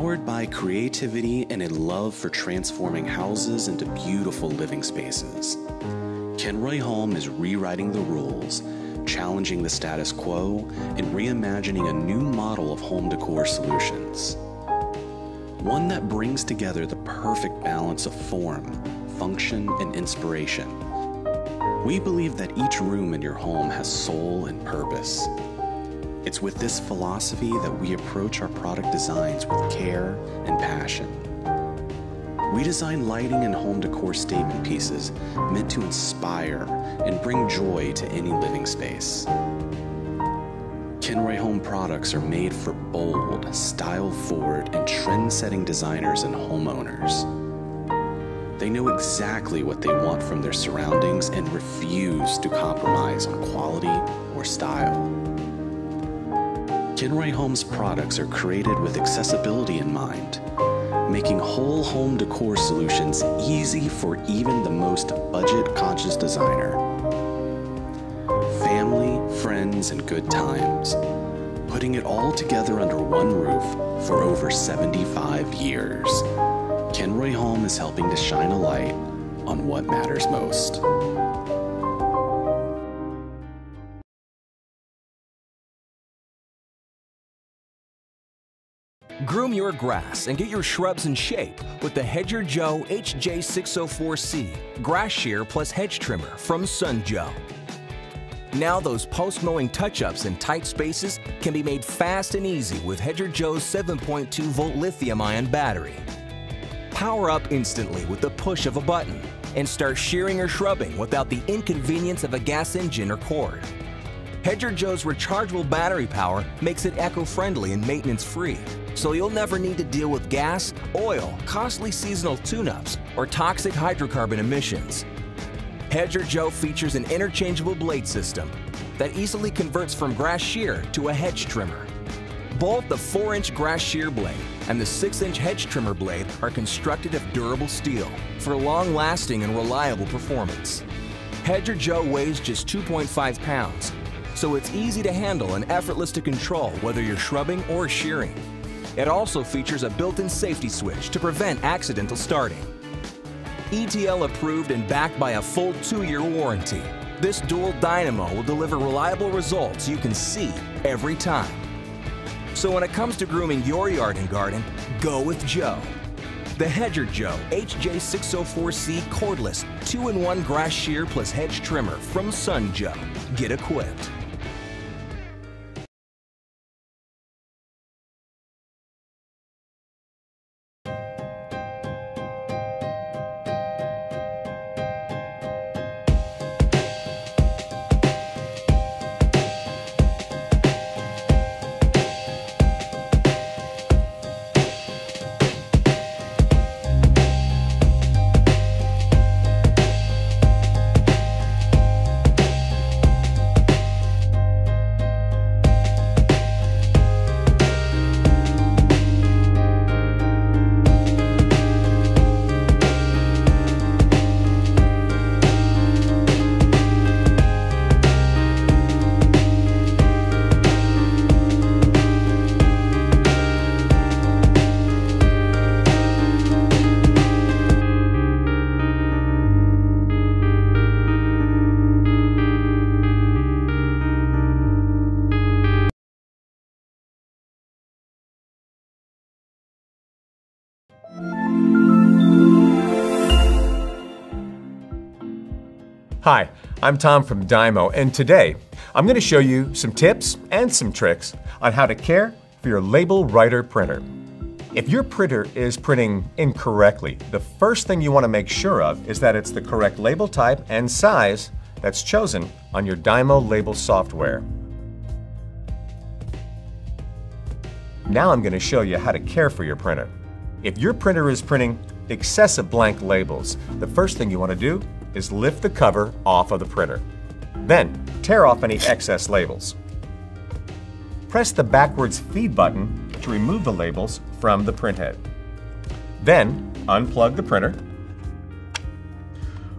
Powered by creativity and a love for transforming houses into beautiful living spaces, Kenroy Home is rewriting the rules, challenging the status quo, and reimagining a new model of home decor solutions. One that brings together the perfect balance of form, function, and inspiration. We believe that each room in your home has soul and purpose. It's with this philosophy that we approach our product designs with care and passion. We design lighting and home decor statement pieces meant to inspire and bring joy to any living space. Kenroy Home products are made for bold, style-forward, and trend-setting designers and homeowners. They know exactly what they want from their surroundings and refuse to compromise on quality or style. Kenroy Home's products are created with accessibility in mind, making whole home decor solutions easy for even the most budget-conscious designer. Family, friends, and good times, putting it all together under one roof for over 75 years. Kenroy Home is helping to shine a light on what matters most. Groom your grass and get your shrubs in shape with the Hedge Joe HJ604C Grass Shear plus Hedge Trimmer from Sun Joe. Now those post-mowing touch-ups in tight spaces can be made fast and easy with Hedge Joe's 7.2-volt lithium-ion battery. Power up instantly with the push of a button and start shearing or shrubbing without the inconvenience of a gas engine or cord. Hedge Joe's rechargeable battery power makes it eco-friendly and maintenance-free, so you'll never need to deal with gas, oil, costly seasonal tune-ups, or toxic hydrocarbon emissions. Hedge Joe features an interchangeable blade system that easily converts from grass shear to a hedge trimmer. Both the 4-inch grass shear blade and the 6-inch hedge trimmer blade are constructed of durable steel for long-lasting and reliable performance. Hedge Joe weighs just 2.5 pounds, so it's easy to handle and effortless to control whether you're shrubbing or shearing. It also features a built-in safety switch to prevent accidental starting. ETL approved and backed by a full 2-year warranty, this dual dynamo will deliver reliable results you can see every time. So when it comes to grooming your yard and garden, go with Joe. The Hedge Joe HJ604C cordless 2-in-1 grass shear plus hedge trimmer from Sun Joe. Get equipped. Hi, I'm Tom from Dymo, and today I'm going to show you some tips and some tricks on how to care for your label writer printer. If your printer is printing incorrectly, the first thing you want to make sure of is that it's the correct label type and size that's chosen on your Dymo label software. Now I'm going to show you how to care for your printer. If your printer is printing excessive blank labels, the first thing you want to do is lift the cover off of the printer. Then, tear off any excess labels. Press the backwards feed button to remove the labels from the printhead. Then, unplug the printer.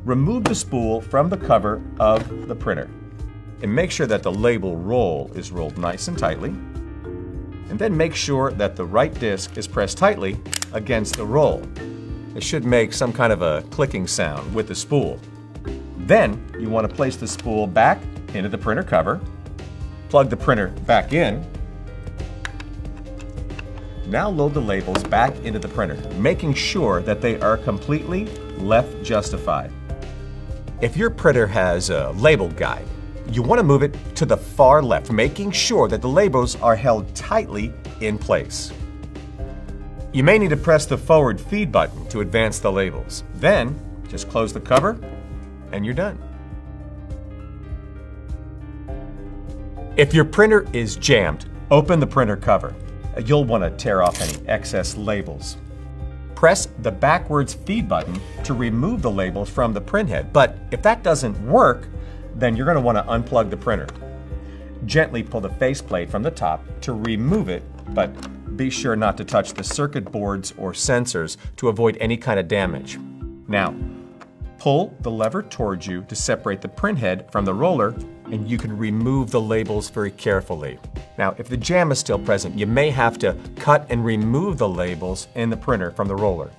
Remove the spool from the cover of the printer and make sure that the label roll is rolled nice and tightly. and then make sure that the right disc is pressed tightly against the roll. It should make some kind of a clicking sound with the spool. Then you want to place the spool back into the printer cover, plug the printer back in. Now load the labels back into the printer, making sure that they are completely left justified. If your printer has a label guide, you want to move it to the far left, making sure that the labels are held tightly in place. You may need to press the forward feed button to advance the labels. Then, just close the cover and you're done. If your printer is jammed, open the printer cover. You'll want to tear off any excess labels. Press the backwards feed button to remove the labels from the printhead, but if that doesn't work, then you're going to want to unplug the printer. Gently pull the faceplate from the top to remove it, but be sure not to touch the circuit boards or sensors to avoid any kind of damage. Now, pull the lever towards you to separate the printhead from the roller, and you can remove the labels very carefully. Now, if the jam is still present, you may have to cut and remove the labels in the printer from the roller.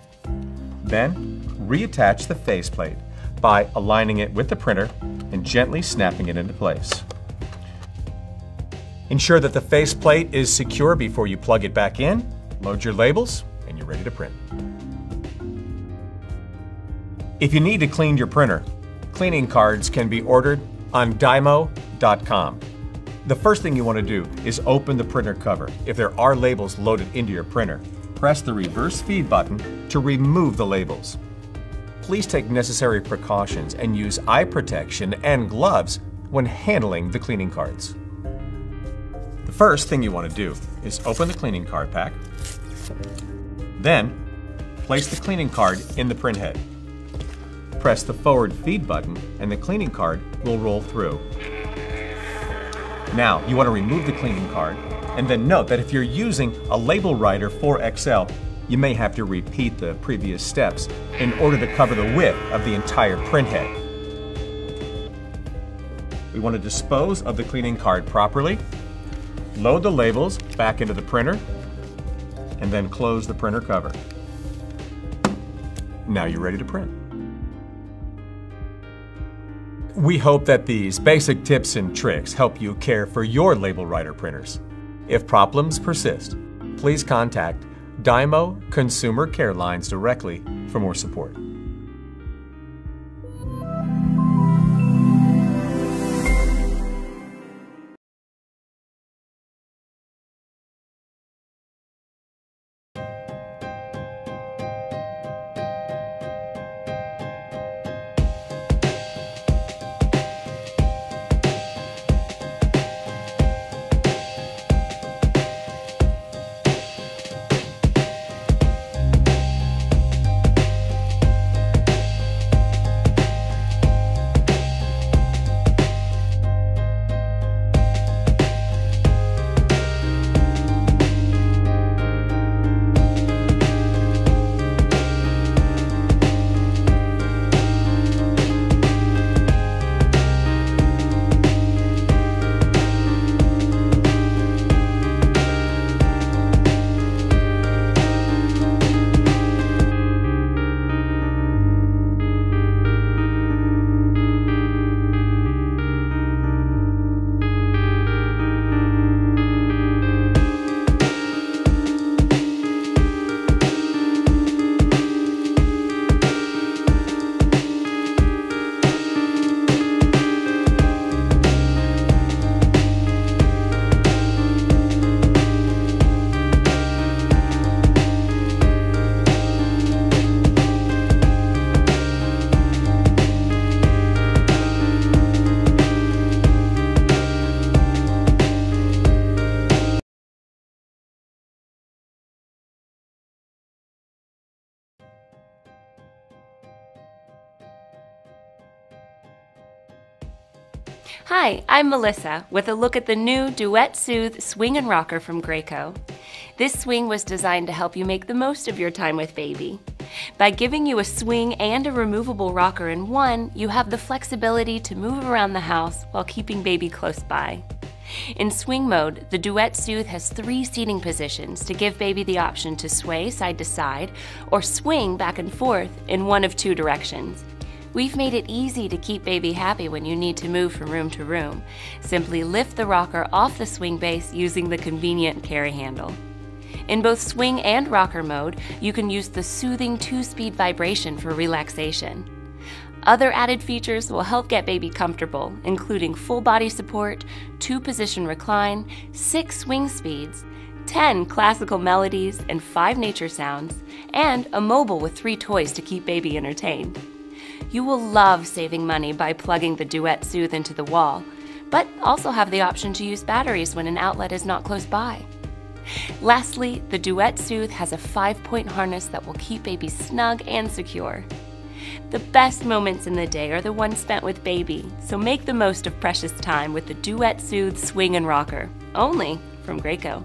Then, reattach the faceplate by aligning it with the printer and gently snapping it into place. Ensure that the faceplate is secure before you plug it back in, load your labels, and you're ready to print. If you need to clean your printer, cleaning cards can be ordered on Dymo.com. The first thing you want to do is open the printer cover. If there are labels loaded into your printer, press the reverse feed button to remove the labels. Please take necessary precautions and use eye protection and gloves when handling the cleaning cards. The first thing you want to do is open the cleaning card pack. Then, place the cleaning card in the printhead. Press the forward feed button and the cleaning card will roll through. Now, you want to remove the cleaning card, and then note that if you're using a label writer for Excel, you may have to repeat the previous steps in order to cover the width of the entire printhead. We want to dispose of the cleaning card properly, load the labels back into the printer, and then close the printer cover. Now you're ready to print. We hope that these basic tips and tricks help you care for your label writer printers. If problems persist, please contact Dymo Consumer Care Lines directly for more support. Hi, I'm Melissa with a look at the new Duet Soothe swing and rocker from Graco. This swing was designed to help you make the most of your time with baby. By giving you a swing and a removable rocker in one, you have the flexibility to move around the house while keeping baby close by. In swing mode, the Duet Soothe has 3 seating positions to give baby the option to sway side to side or swing back and forth in one of 2 directions. We've made it easy to keep baby happy when you need to move from room to room. Simply lift the rocker off the swing base using the convenient carry handle. In both swing and rocker mode, you can use the soothing 2-speed vibration for relaxation. Other added features will help get baby comfortable, including full body support, 2-position recline, 6 swing speeds, 10 classical melodies and 5 nature sounds, and a mobile with 3 toys to keep baby entertained. You will love saving money by plugging the Duet Soothe into the wall, but also have the option to use batteries when an outlet is not close by. Lastly, the Duet Soothe has a 5-point harness that will keep baby snug and secure. The best moments in the day are the ones spent with baby, so make the most of precious time with the Duet Soothe Swing and Rocker, only from Graco.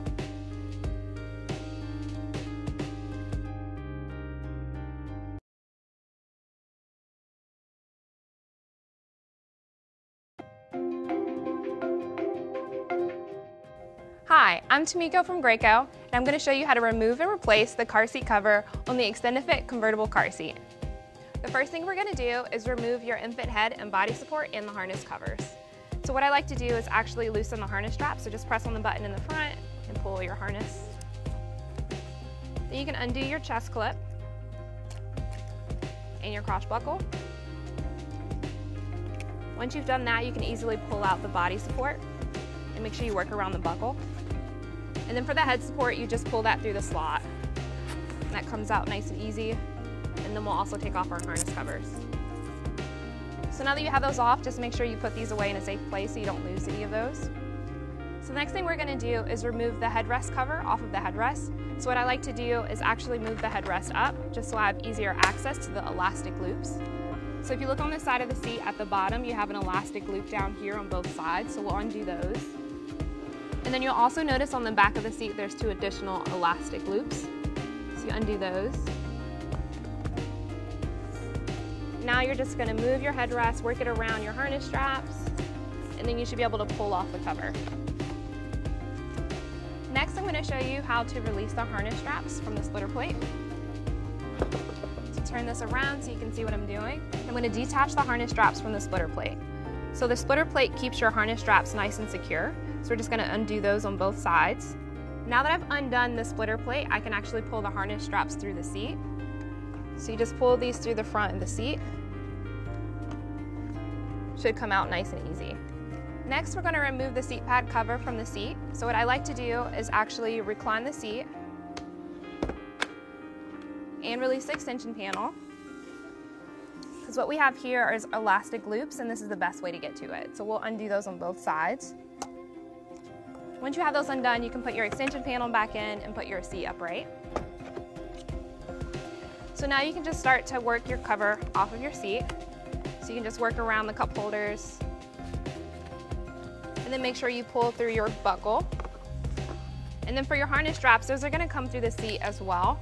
Hi, I'm Tamiko from Graco, and I'm going to show you how to remove and replace the car seat cover on the Extended Fit convertible car seat. The first thing we're going to do is remove your infant head and body support and the harness covers. So what I like to do is actually loosen the harness strap, so just press on the button in the front and pull your harness. Then you can undo your chest clip and your crotch buckle. Once you've done that, you can easily pull out the body support and make sure you work around the buckle. And then for the head support, you just pull that through the slot. And that comes out nice and easy. And then we'll also take off our harness covers. So now that you have those off, just make sure you put these away in a safe place so you don't lose any of those. So the next thing we're going to do is remove the headrest cover off of the headrest. So what I like to do is actually move the headrest up, just so I have easier access to the elastic loops. So if you look on the side of the seat at the bottom, you have an elastic loop down here on both sides, so we'll undo those. And then you'll also notice on the back of the seat there's 2 additional elastic loops. So you undo those. Now you're just going to move your headrest, work it around your harness straps, and then you should be able to pull off the cover. Next, I'm going to show you how to release the harness straps from the splitter plate. So turn this around so you can see what I'm doing. I'm going to detach the harness straps from the splitter plate. So the splitter plate keeps your harness straps nice and secure. So we're just going to undo those on both sides. Now that I've undone the splitter plate, I can actually pull the harness straps through the seat. So you just pull these through the front of the seat. Should come out nice and easy. Next, we're going to remove the seat pad cover from the seat. So what I like to do is actually recline the seat and release the extension panel. Because what we have here is elastic loops, and this is the best way to get to it. So we'll undo those on both sides. Once you have those undone, you can put your extension panel back in and put your seat upright. So now you can just start to work your cover off of your seat. So you can just work around the cup holders. And then make sure you pull through your buckle. And then for your harness straps, those are going to come through the seat as well.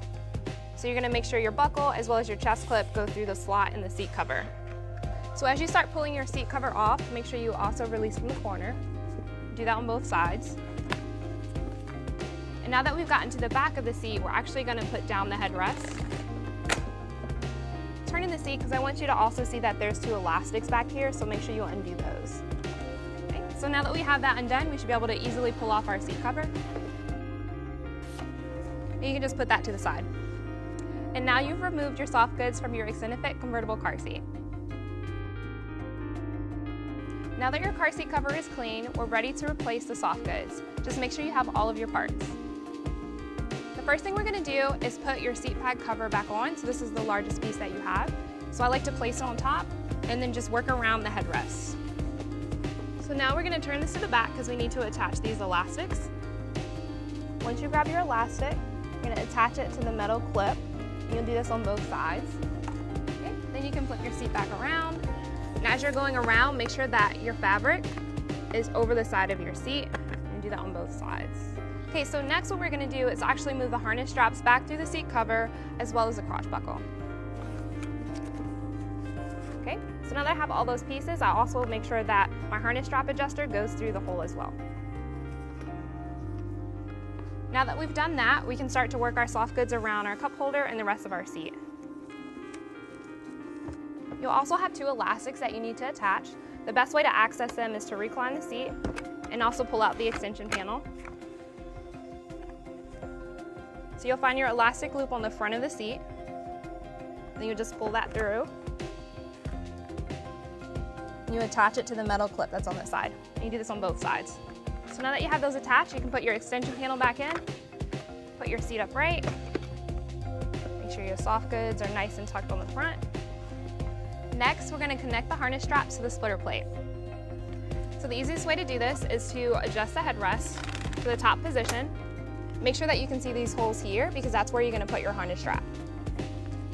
So you're going to make sure your buckle as well as your chest clip go through the slot in the seat cover. So as you start pulling your seat cover off, make sure you also release from the corner. Do that on both sides. And now that we've gotten to the back of the seat, we're actually going to put down the headrest. Turn in the seat because I want you to also see that there's 2 elastics back here, so make sure you undo those. Okay, so now that we have that undone, we should be able to easily pull off our seat cover. And you can just put that to the side. And now you've removed your soft goods from your Extended Fit convertible car seat. Now that your car seat cover is clean, we're ready to replace the soft goods. Just make sure you have all of your parts. The first thing we're going to do is put your seat pad cover back on. So this is the largest piece that you have. So I like to place it on top and then just work around the headrest. So now we're going to turn this to the back because we need to attach these elastics. Once you grab your elastic, you're going to attach it to the metal clip. You'll do this on both sides. Okay. Then you can flip your seat back around. And as you're going around, make sure that your fabric is over the side of your seat, and do that on both sides. Okay, so next what we're going to do is actually move the harness straps back through the seat cover as well as the crotch buckle. Okay, so now that I have all those pieces, I also make sure that my harness strap adjuster goes through the hole as well. Now that we've done that, we can start to work our soft goods around our cup holder and the rest of our seat. You'll also have 2 elastics that you need to attach. The best way to access them is to recline the seat and also pull out the extension panel. So you'll find your elastic loop on the front of the seat. Then you just pull that through. And you attach it to the metal clip that's on the side. And you do this on both sides. So now that you have those attached, you can put your extension panel back in, put your seat upright, make sure your soft goods are nice and tucked on the front. Next, we're going to connect the harness straps to the splitter plate. So the easiest way to do this is to adjust the headrest to the top position. Make sure that you can see these holes here because that's where you're going to put your harness strap.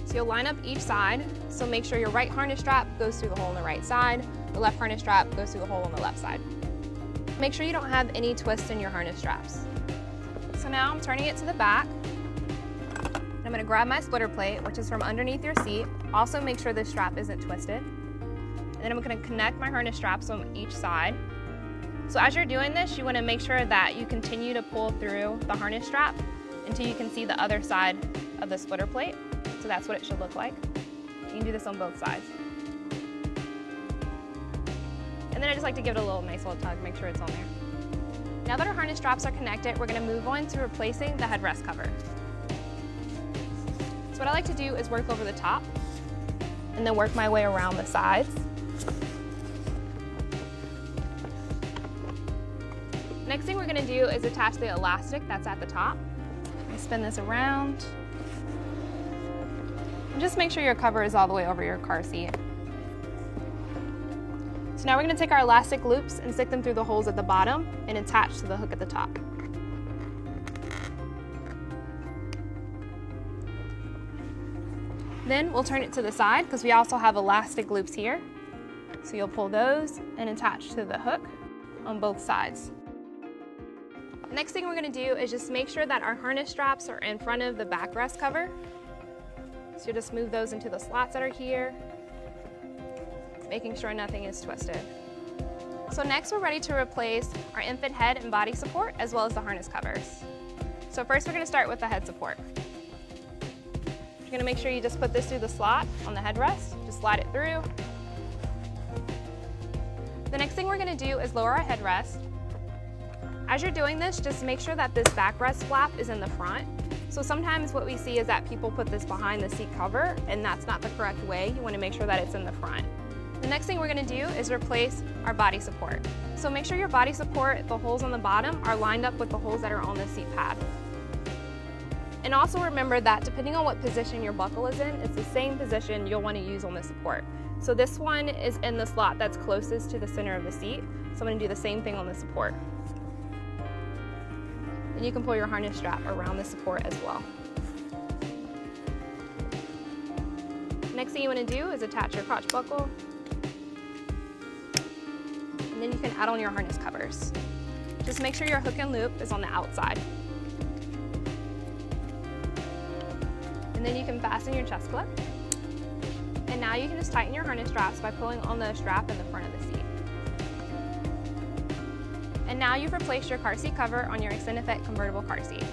So you'll line up each side, so make sure your right harness strap goes through the hole on the right side, the left harness strap goes through the hole on the left side. Make sure you don't have any twists in your harness straps. So now I'm turning it to the back. I'm going to grab my splitter plate, which is from underneath your seat. Also make sure this strap isn't twisted. And then I'm going to connect my harness straps on each side. So as you're doing this, you want to make sure that you continue to pull through the harness strap until you can see the other side of the splitter plate. So that's what it should look like. You can do this on both sides. And then I just like to give it a nice little tug, make sure it's on there. Now that our harness straps are connected, we're going to move on to replacing the headrest cover. So what I like to do is work over the top and then work my way around the sides. Next thing we're going to do is attach the elastic that's at the top. I spin this around. And just make sure your cover is all the way over your car seat. So now we're going to take our elastic loops and stick them through the holes at the bottom and attach to the hook at the top. Then we'll turn it to the side because we also have elastic loops here. So you'll pull those and attach to the hook on both sides. Next thing we're going to do is just make sure that our harness straps are in front of the backrest cover. So you'll just move those into the slots that are here, making sure nothing is twisted. So next we're ready to replace our infant head and body support as well as the harness covers. So first we're going to start with the head support. You're going to make sure you just put this through the slot on the headrest, just slide it through. The next thing we're going to do is lower our headrest. As you're doing this, just make sure that this backrest flap is in the front. So sometimes what we see is that people put this behind the seat cover, and that's not the correct way. You want to make sure that it's in the front. The next thing we're going to do is replace our body support. So make sure your body support, the holes on the bottom, are lined up with the holes that are on the seat pad. And also remember that depending on what position your buckle is in, it's the same position you'll want to use on the support. So this one is in the slot that's closest to the center of the seat. So I'm going to do the same thing on the support. And you can pull your harness strap around the support as well. Next thing you want to do is attach your crotch buckle. And then you can add on your harness covers. Just make sure your hook and loop is on the outside. And then you can fasten your chest clip. And now you can just tighten your harness straps by pulling on the strap in the front of the seat. And now you've replaced your car seat cover on your extended fit convertible car seat.